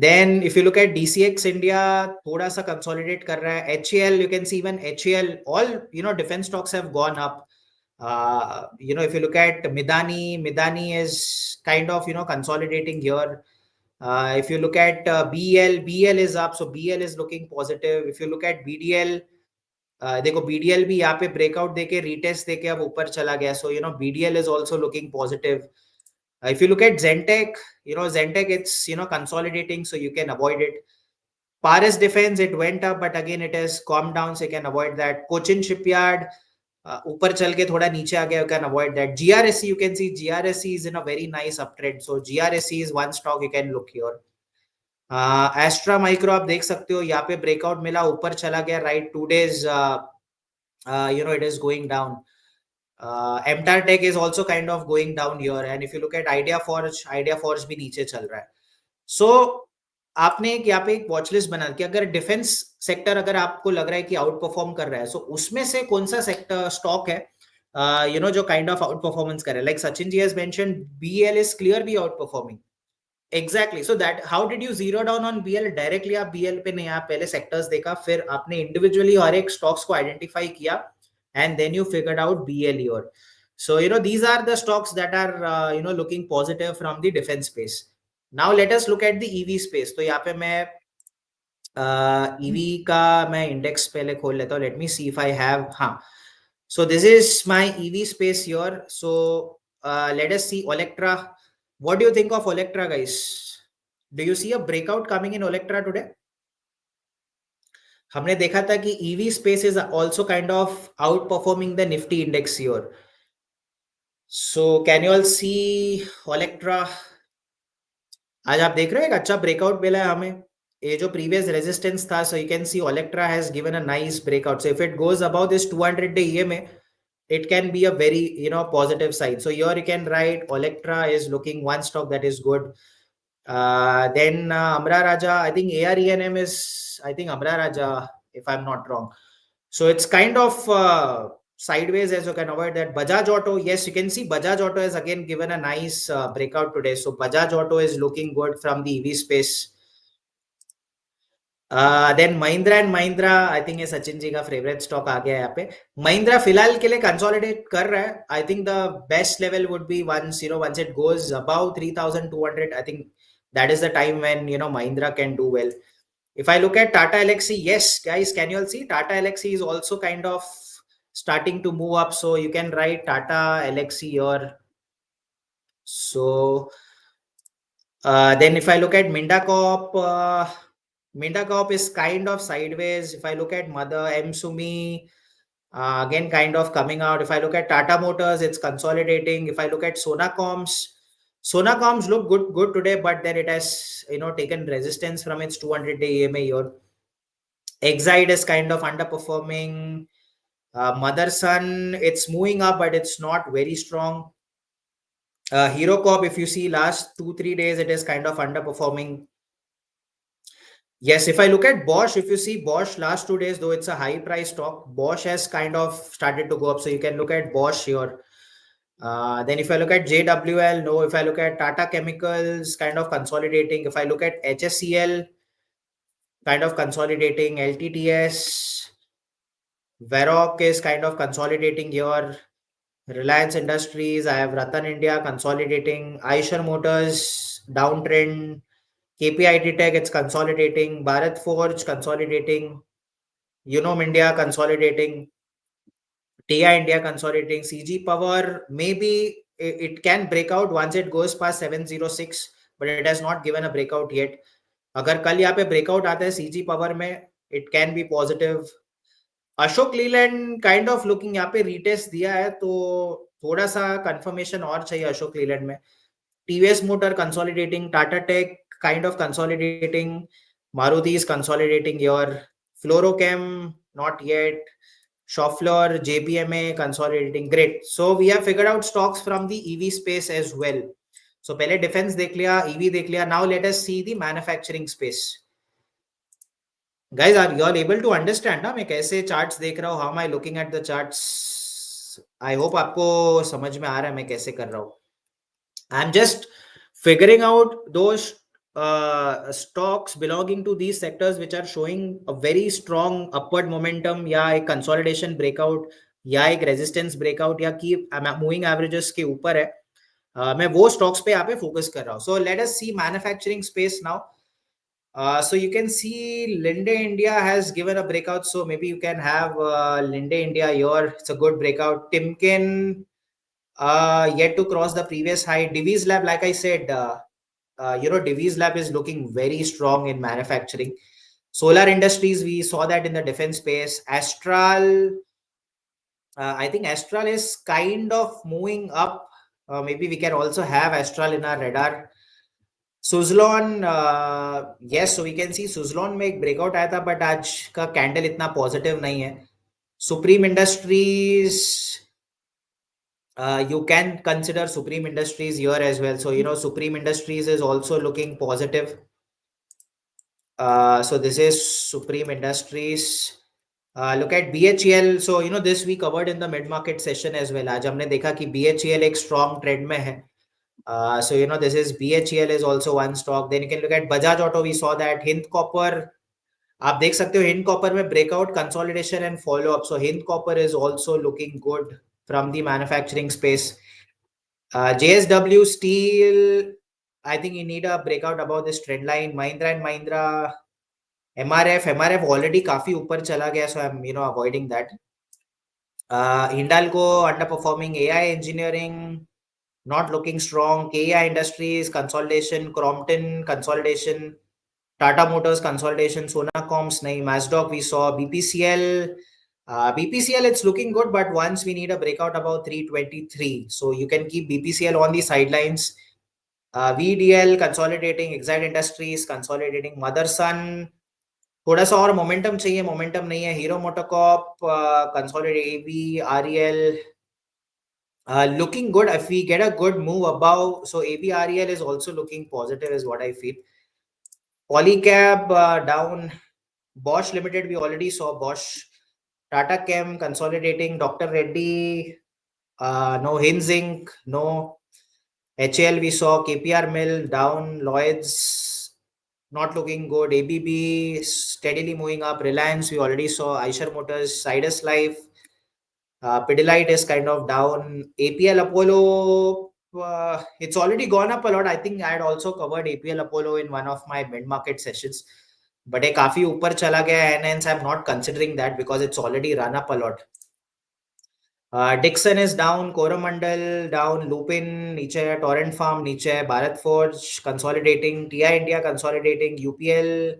Then if you look at DCX India, thoda sa consolidate kar raha hai. HAL, you can see even HAL, all defense stocks have gone up. If you look at Midani is kind of consolidating here. If you look at BL is up, so BL is looking positive. If you look at BDL, देखो BDL भी यहाँ पे breakout देके retest देके अब ऊपर चला गया, so BDL is also looking positive. If you look at Zentech, Zentech it's consolidating, so you can avoid it. Paris Defense, it went up, but again it has calmed down, so you can avoid that. Cochin Shipyard, ऊपर चल के थोड़ा नीचे आ गया, you can avoid that. GRSC, you can see GRSC is in a very nice uptrend, so GRSC is one stock you can look here. Astra Micro आप देख सकते हो, यहाँ पे ब्रेकआउट मिला, ऊपर चला गया, right 2 days it is going down. MTAR Tech is also kind of going down here, and if you look at Idea Forge भी नीचे चल रहा है. So आपने एक यहाँ पे एक वॉच लिस्ट बना कि अगर डिफेंस सेक्टर अगर आपको लग रहा है कि आउट परफॉर्म कर रहा है, सो उसमें से कौन सा सेक्टर स्टॉक है जो काइंड ऑफ आउट परफॉर्मेंस कर रहा है. Like Sachin ji has mentioned BL is clearly outperforming. Exactly, so that how did you zero down on BL? Directly आप BL पे नहीं, आप पहले सेक्टर्स देखा, फिर आपने इंडिविजुअली हर एक स्टॉक्स को आइडेंटिफाई किया, and then you figured out BL your. So these are the stocks that are looking positive from the defense space. Now let us look at the EV space. तो यहाँ पे मैं EV का मैं index पहले खोल लेता हूँ. Late me see if I have. हाँ, so this is my EV space here. So let us see Olectra. What do you think of Olectra, guys? Do you see a breakout coming in Olectra today? हमने देखा था कि EV space is also kind of outperforming the Nifty index here. So can you all see Olectra? आज आप देख रहे हो एक अच्छा ब्रेकआउट मिला है हमें. ये जो प्रीवियस रेजिस्टेंस था, so you can see Olectra has given a nice breakout. So if it goes above this 200 day EMA, it can be a very positive sign. So here you can write Olectra is looking one stock that is good. Then Amra Raja, I think ARENM is, I think Amra Raja, if I'm not wrong. So it's kind of sideways, as you can avoid that. Bajaj Auto, yes, you can see Bajaj Auto has again given a nice breakout today. So Bajaj Auto is looking good from the EV space. Then Mahindra and Mahindra, I think ये सचिन जी का favourite stock आ गया यहाँ पे. Mahindra फिलहाल के लिए consolidate कर रहा है. I think the best level would be once it goes above 3,200, I think that is the time when Mahindra can do well. If I look at Tata Elxsi, yes, guys, can you all see Tata Elxsi is also kind of starting to move up, so you can write Tata Elxsi here. So Then if I look at Minda Corp is kind of sideways. If I look at Mother M Sumi, again kind of coming out. If I look at Tata Motors, it's consolidating. If I look at Sonacoms look good today, but then it has taken resistance from its 200-day EMA here. Exide is kind of underperforming. Motherson, it's moving up, but it's not very strong. Hero Corp, if you see last 2-3 days, it is kind of underperforming. Yes, if I look at Bosch, if you see Bosch last 2 days, though it's a high price stock, Bosch has kind of started to go up. So you can look at Bosch here. Then if I look at JWL, no. If I look at Tata Chemicals, kind of consolidating. If I look at HSCL, kind of consolidating. LTTS, Varroc is kind of consolidating here. Reliance Industries, I have Ratan India consolidating. Eicher Motors, downtrend. KPIT Tech, it's consolidating. Bharat Forge, consolidating. India, consolidating. TI India, consolidating. CG Power, maybe it can break out once it goes past 706, but it has not given a breakout yet. अगर कल यहाँ पे breakout आता है CG power में, it can be positive. Ashok Leyland kind of looking, यहाँ पे retest दिया है तो थोड़ा सा कंफर्मेशन और चाहिए अशोक लीलैंड में. TVS motor consolidating. Tata take kind of consolidating. Maruti is consolidating your. Fluorochem not yet. Schaeffler, JBMA consolidating. Great. So we have figured out stocks from the EV space as well. So पहले defense देख लिया, EV देख लिया. Now let us see the manufacturing space. Guys, are you all able to understand ना मैं कैसे charts देख रहा हूँ? How am I looking at the charts? I hope आपको समझ में आ रहा है मैं कैसे कर रहा हूँ. I'm just figuring out those stocks belonging to these sectors which are showing a very strong upward momentum, या एक consolidation breakout, या एक resistance breakout, या की moving averages के ऊपर है. मैं वो stocks पे यहाँ पे focus कर रहा हूँ. So let us see manufacturing space now. So you can see Linde India has given a breakout. So maybe you can have Linde India here. It's a good breakout. Timken yet to cross the previous high. Divi's Lab, like I said, Divi's Lab is looking very strong in manufacturing. Solar Industries, we saw that in the defense space. Astral, I think Astral is kind of moving up. Maybe we can also have Astral in our radar. Suzlon, yes, so we can see Suzlon में एक breakout आया था, but आज का candle इतना positive नहीं है. Supreme Industries, you can consider Supreme Industries here as well. So Supreme Industries is also looking positive. So this is Supreme Industries. Look at BHEL. So this we covered in the mid market session as well. आज हमने देखा कि BHEL एक strong trend में है. So this is BHEL is also one stock. Then you can look at Bajaj Auto. We saw that. Hind Copper, आप देख सकते हो Hind Copper में breakout, consolidation and follow up. So Hind Copper is also looking good from the manufacturing space. JSW Steel, I think you need a breakout above this trend line. Mahindra and Mahindra, MRF already काफी ऊपर चला गया, so I'm avoiding that. Hindalco underperforming. AI Engineering not looking strong. KEI Industries consolidation. Crompton consolidation. Tata Motors consolidation. Sonacoms nahi. Mazdok we saw. BPCL, it's looking good, but once we need a breakout about 323, so you can keep BPCL on the sidelines. VDL consolidating. Exide Industries consolidating. Motherson थोड़ा सा और momentum चाहिए, momentum नहीं है. Hero MotoCorp consolidate. AB, REL looking good. If we get a good move above, so AB, REL is also looking positive is what I feel. Polycab down. Bosch Limited, we already saw Bosch. Tata Chem consolidating. Dr. Reddy, no. Hinzinc, no. HAL we saw. KPR Mill down. Lloyds not looking good. ABB steadily moving up. Reliance we already saw. Eicher Motors. Sidus Life, Pidilite is kind of down. APL Apollo, it's already gone up a lot. I think I had also covered APL Apollo in one of my mid-market sessions. But it काफी ऊपर चला गया है, and hence I'm not considering that because it's already run up a lot. Dixon is down, Coromandel down, Lupin नीचे है, Torrent Farm नीचे है, Bharat Forge consolidating, TI India consolidating, UPL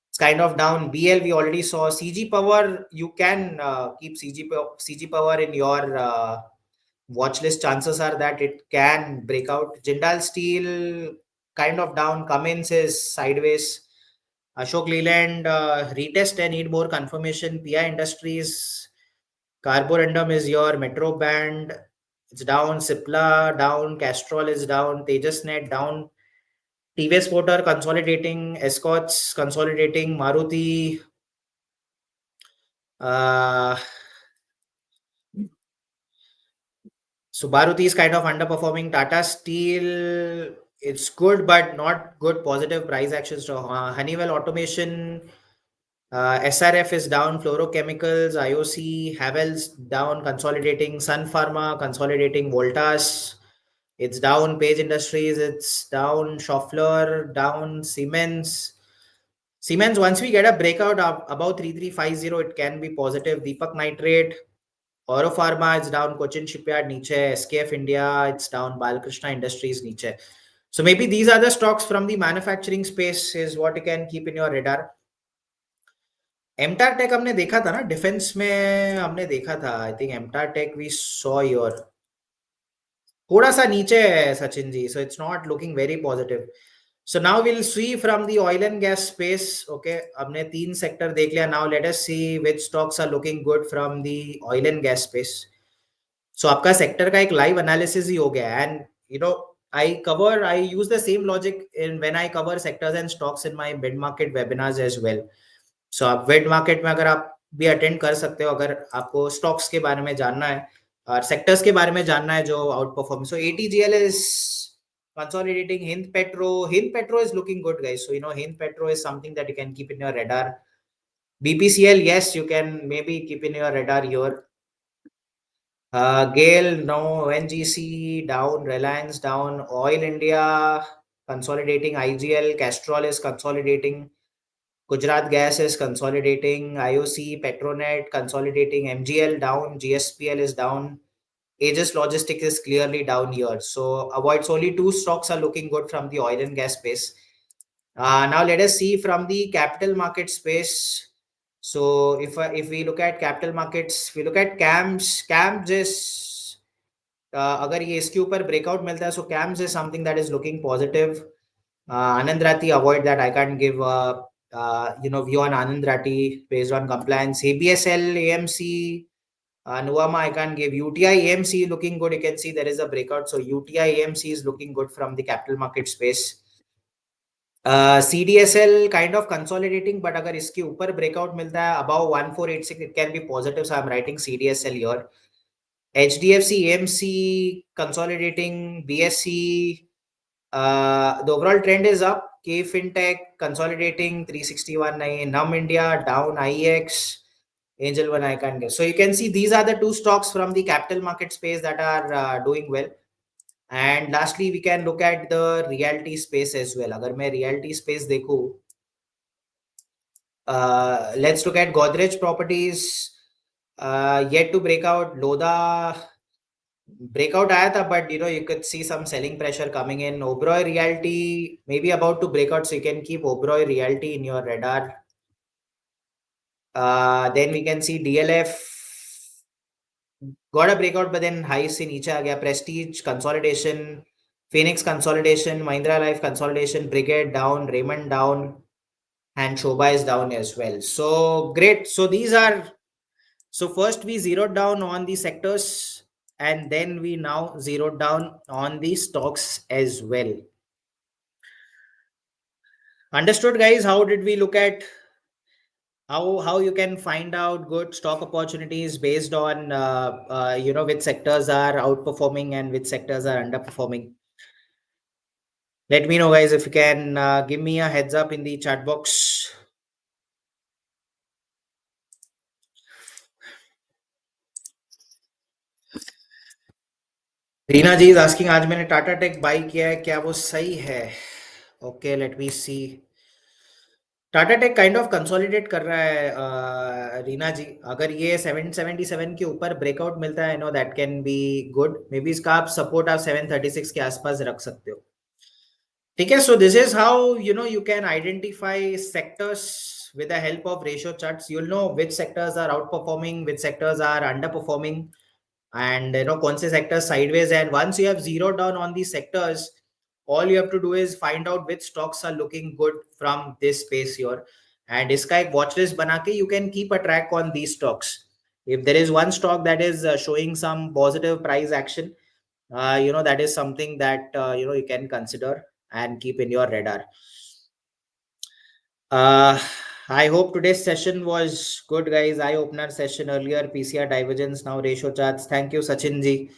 it's kind of down, BL we already saw, CG Power you can keep CG Power in your watch list. Chances are that it can break out. Jindal Steel kind of down, Cummins is sideways. Ashok Leland retest and need more confirmation. PI Industries Carborundum is your Metro Band. It's down. Cipla down. Castrol is down. Tejasnet down. TVS Motor consolidating. Escorts consolidating. Maruti. Uh, so Maruti is kind of underperforming. Tata Steel. It's good, but not good. Positive price actions. So, Honeywell Automation. SRF is down, fluorochemicals, IOC, Havells down, consolidating, Sun Pharma consolidating, Voltas, it's down, Page Industries, it's down, Schaeffler down, Siemens. Siemens, once we get a breakout of above 3350, it can be positive. Deepak Nitrate, Oro Pharma, it's down, Cochin Shipyard, Niche, SKF India, it's down, Balakrishna Industries, Niche. So maybe these are the stocks from the manufacturing space is what you can keep in your radar. MTAR tech हमने देखा था ना defence में हमने देखा था I think MTAR tech we saw your थोड़ा सा नीचे है Sachin ji so it's not looking very positive so now will see from the oil and gas space okay हमने 3 सेक्टर देख लिया now let us see which stocks are looking good from the oil and gas space so आपका sector का एक live analysis ही हो गया and you know I use the same logic in when I cover sectors and stocks in my mid market webinars as well so आप wait market में अगर आप भी अटेंड कर सकते हो अगर आपको स्टॉक्स के बारे में जानना है और सेक्टर्स के बारे में जानना है जो out perform so ATGL is consolidating. Hind Petro is looking good, guys. So Hind Petro is something that you can keep in your radar. BPCL, yes, you can maybe keep in your radar here. Gale, no. ONGC down, Reliance down, Oil India consolidating, IGL, Castrol is consolidating, Gujarat Gas is consolidating, IOC, Petronet consolidating, MGL down, GSPL is down, Aegis Logistics is clearly down here. So avoids only two stocks are looking good from the oil and gas space. Now let us see from the capital market space. So if we look at capital markets, we look at CAMS is अगर ये इसके ऊपर breakout मिलता है, so CAMS is something that is looking positive. Anand Rathi, avoid that. I can't give view on Anand Rathi based on compliance. ABSL, AMC, Nuvama, I can't give. UTI, AMC looking good. You can see there is a breakout. So UTI, AMC is looking good from the capital market space. CDSL kind of consolidating, but अगर इसके ऊपर breakout मिलता है above 1486, it can be positive. So I'm writing CDSL here. HDFC, AMC consolidating, BSC. The overall trend is up. K Fintech consolidating 361. Num India down. IEX, Angel One I can't guess. So you can see these are the two stocks from the capital market space that are doing well. And lastly, we can look at the realty space as well. अगर मैं realty space देखूं, let's look at Godrej Properties. Yet to break out. Lodha breakout आया था, but you could see some selling pressure coming in. Oberoi Realty maybe about to break out, so you can keep Oberoi Realty in your radar. Then we can see DLF got a breakout, but then highs से नीचे आ गया. Prestige consolidation, Phoenix consolidation, Mahindra Life consolidation, Brigade down, Raymond down, and Shobha is down as well. So great. So first we zeroed down on the sectors and then we now zeroed down on the stocks as well. Understood, guys? How did we look at how you can find out good stock opportunities based on which sectors are outperforming and which sectors are underperforming? Let me know, guys, if you can give me a heads up in the chat box. Reena ji is asking आज मैंने Tata take by किया है क्या वो सही है? Okay let me see Tata take kind of consolidate कर रहा है रीना जी। अगर ये 777 के ऊपर ब्रेकआउट मिलता है know that can be good. May be इसका आप सपोर्ट आप 736 के आसपास रख सकते हो। ठीक है, so this is how you can identify sectors with the help of ratio charts. You'll know which sectors are outperforming, which sectors are underperforming, and कौन से sectors sideways. And once you have zeroed down on these sectors, all you have to do is find out which stocks are looking good from this space here, and इसका एक watch list बना के you can keep a track on these stocks. If there is one stock that is showing some positive price action, that is something that you can consider and keep in your radar. uh, I hope today's session was good, guys. Eye opener session earlier, PCR divergence, now ratio charts. Thank you, Sachin ji.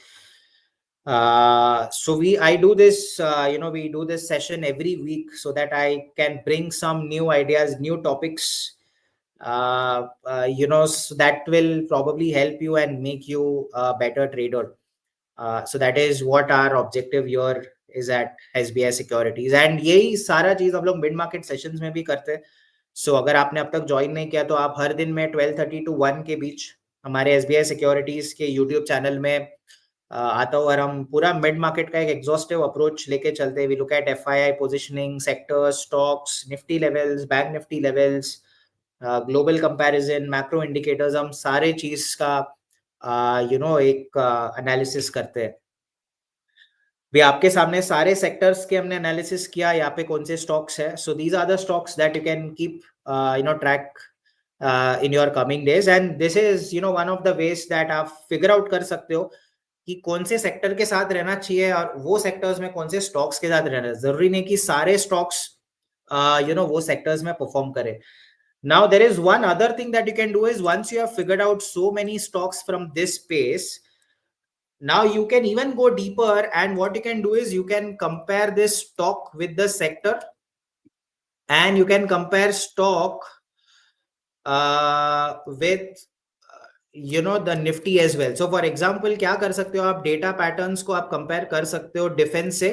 So I do this, we do this session every week so that I can bring some new ideas, new topics, so that will probably help you and make you a better trader. So that is what our objective here is at SBI Securities, and यही सारा चीज हम लोग mid market sessions में भी करते हैं. सो अगर आपने अब तक ज्वाइन नहीं किया तो आप हर दिन में 12:30 to 1 के बीच हमारे SBI Securities के यूट्यूब चैनल में आता हूँ, और हम पूरा मिड मार्केट का एक एग्जॉस्टिव अप्रोच लेके चलते हैं. We look at FII positioning, sectors, stocks, Nifty levels, bank Nifty levels, global comparison, macro indicators, हम सारे चीज का एक एनालिसिस करते हैं. भी आपके सामने सारे सेक्टर्स के हमने एनालिसिस किया, यहाँ पे कौन से स्टॉक्स है. So these are the stocks that you can keep track in your coming days, and this is one of the ways that आप फिगर आउट कर सकते हो कि कौन से सेक्टर के साथ रहना चाहिए और वो सेक्टर्स में कौन से स्टॉक्स के साथ रहना है. जरूरी नहीं कि सारे स्टॉक्स वो सेक्टर्स में परफॉर्म करे. Now there is one other thing that you can do is, once you have figured out so many stocks from this space, now you can even go deeper, and what you can do is you can compare this stock with the sector, and you can compare stock with the nifty as well. So for example, क्या कर सकते हो आप, data patterns को आप compare कर सकते हो डिफेंस से,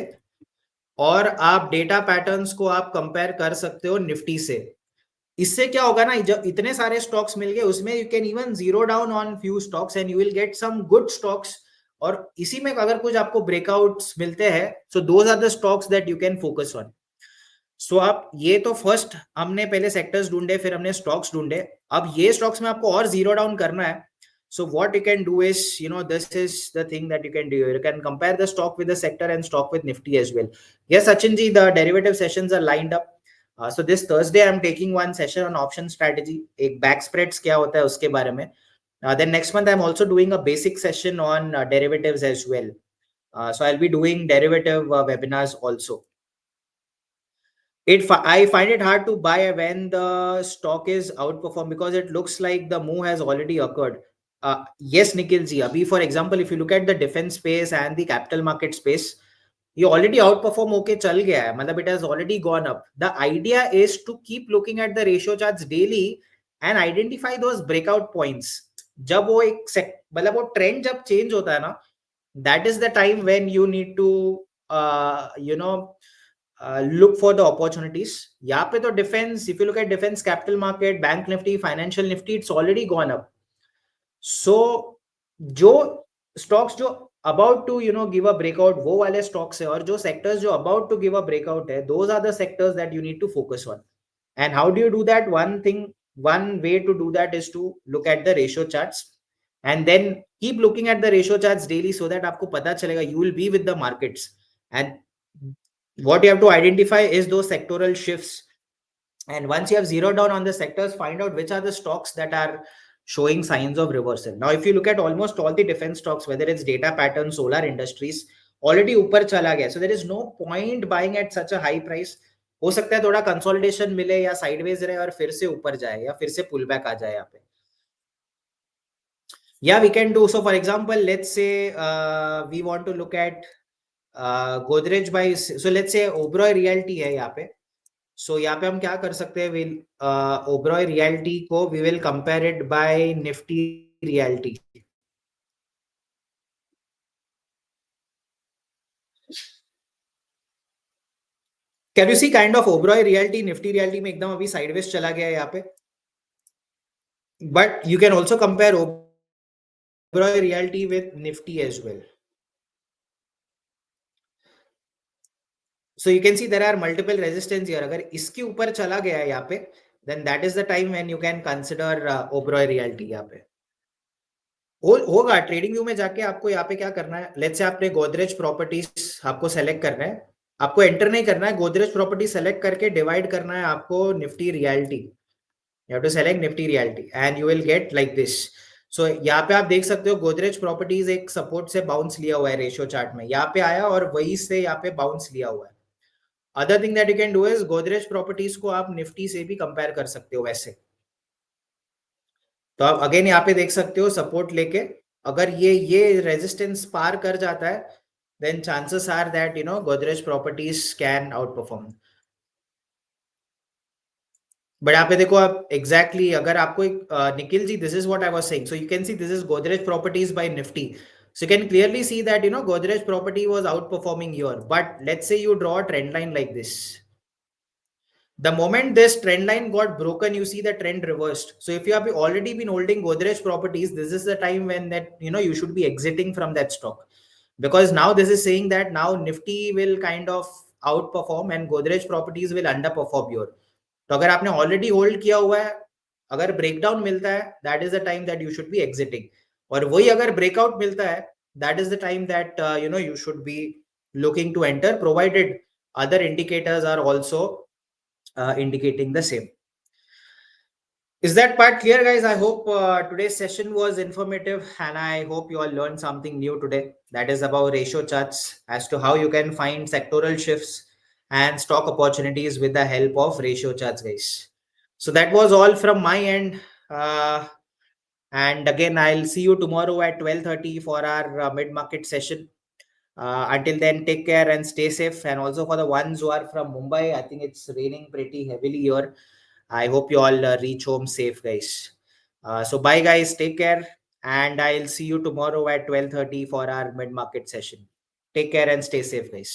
और आप डेटा पैटर्न्स को आप कंपेयर कर सकते हो निफ्टी से. इससे क्या होगा ना, जब इतने सारे स्टॉक्स मिल गए उसमें you can even zero down on few stocks and you will get some good stocks. और इसी में अगर कुछ आपको ब्रेकआउट्स मिलते हैं, so those are the stocks that you can focus on. So आप ये तो फर्स्ट हमने पहले सेक्टर्स ढूंढे, फिर हमने स्टॉक्स ढूंढे. अब ये स्टॉक्स में आपको और जीरो डाउन करना है. So what you can do is, this is the thing that you can do. You can compare the stock with the sector and stock with Nifty as well. Yes, Sachin ji, the derivative sessions are lined up. So this Thursday, I'm taking one session on option strategy. एक back spreads क्या होता है उसके बारे में. Then next month, I'm also doing a basic session on derivatives as well. So I'll be doing derivative webinars also. I find it hard to buy when the stock is outperformed because it looks like the move has already occurred. Yes, Nikhil ji. Abhi, for example, if you look at the defense space and the capital market space, you already outperform okay चल गया है, मतलब it has already gone up. The idea is to keep looking at the ratio charts daily and identify those breakout points. जब वो मतलब वो trend जब change होता है ना, that is the time when you need to look for the opportunities. यहाँ पे तो defense, if you look at defense, capital market, bank nifty, financial nifty, it's already gone up. So जो stocks जो about to give a breakout, वो वाले stocks है, और जो sectors जो about to give a breakout है, those are the sectors that you need to focus on. And how do you do that? One way to do that is to look at the ratio charts, and then keep looking at the ratio charts daily so that आपको पता चलेगा, you will be with the markets. And what you have to identify is those sectoral shifts. And once you have zeroed down on the sectors, find out which are the stocks that are showing signs of reversal. Now, if you look at almost all the defense stocks, whether it's data patterns, solar industries, already ऊपर चला गया. So there is no point buying at such a high price. हो सकता है थोड़ा consolidation मिले या sideways रहे और फिर से ऊपर जाए या फिर से पुल बैक आ जाए यहाँ पे. Yeah, we can do. So for example, let's say we want to look at Godrej by, so let's say Oberoi Realty है यहाँ पे. So यहाँ पे हम क्या कर सकते हैं, we'll Oberoi Realty को we will compare it by Nifty Realty. Can you see kind of Oberoi Realty Nifty Realty में एकदम अभी साइडवेज चला गया है यहाँ पे, but you can also compare Oberoi Realty with Nifty as well. So you can see there are multiple resistance here. अगर इसके ऊपर चला गया है यहाँ पे, then that is the time when you can consider Oberoi realty. यहाँ पे होगा ट्रेडिंग व्यू में जाके आपको यहाँ पे क्या करना है. लेट्स से आपने गोदरेज प्रॉपर्टीज आपको सेलेक्ट करना है, आपको एंटर नहीं करना है, गोदरेज प्रॉपर्टी सेलेक्ट करके डिवाइड करना है आपको Nifty realty. You have to select Nifty realty and you will get like this. So यहाँ पे आप देख सकते हो गोदरेज प्रॉपर्टीज एक सपोर्ट से बाउंस लिया हुआ है रेशियो चार्ट में, यहाँ पे आया और वही से यहाँ पे बाउंस लिया हुआ है. Other thing that you can do is Godrej properties को आप निफ्टी से भी कंपेयर कर सकते हो वैसे. तो आप अगेन यहाँ पे देख सकते हो सपोर्ट लेके, अगर ये रेजिस्टेंस पार कर जाता है, then chances are that you know Godrej properties can outperform. But यहाँ पे देखो आप एग्जैक्टली अगर आपको एक Nikhil ji, this is what I was saying. So you can see this is Godrej properties by Nifty. So you can clearly see that you know Godrej property was outperforming here. But let's say you draw a trend line like this. The moment this trend line got broken, you see the trend reversed. So if you have already been holding Godrej properties, this is the time when that you know you should be exiting from that stock, because now this is saying that now Nifty will kind of outperform and Godrej properties will underperform here. तो अगर आपने already hold किया हुआ है, अगर breakdown मिलता है, that is the time that you should be exiting. और वही अगर ब्रेकआउट मिलता है, that is the time that you know you should be looking to enter, provided other indicators are also indicating the same. Is that part clear, guys? I hope today's session was informative and I hope you all learned something new today. That is about ratio charts as to how you can find sectoral shifts and stock opportunities with the help of ratio charts, guys. So that was all from my end. And again, I'll see you tomorrow at 12:30 for our mid-market session. Until then, take care and stay safe. And also for the ones who are from Mumbai, I think it's raining pretty heavily here. I hope you all reach home safe, guys. So bye, guys. Take care. And I'll see you tomorrow at 12:30 for our mid-market session. Take care and stay safe, guys.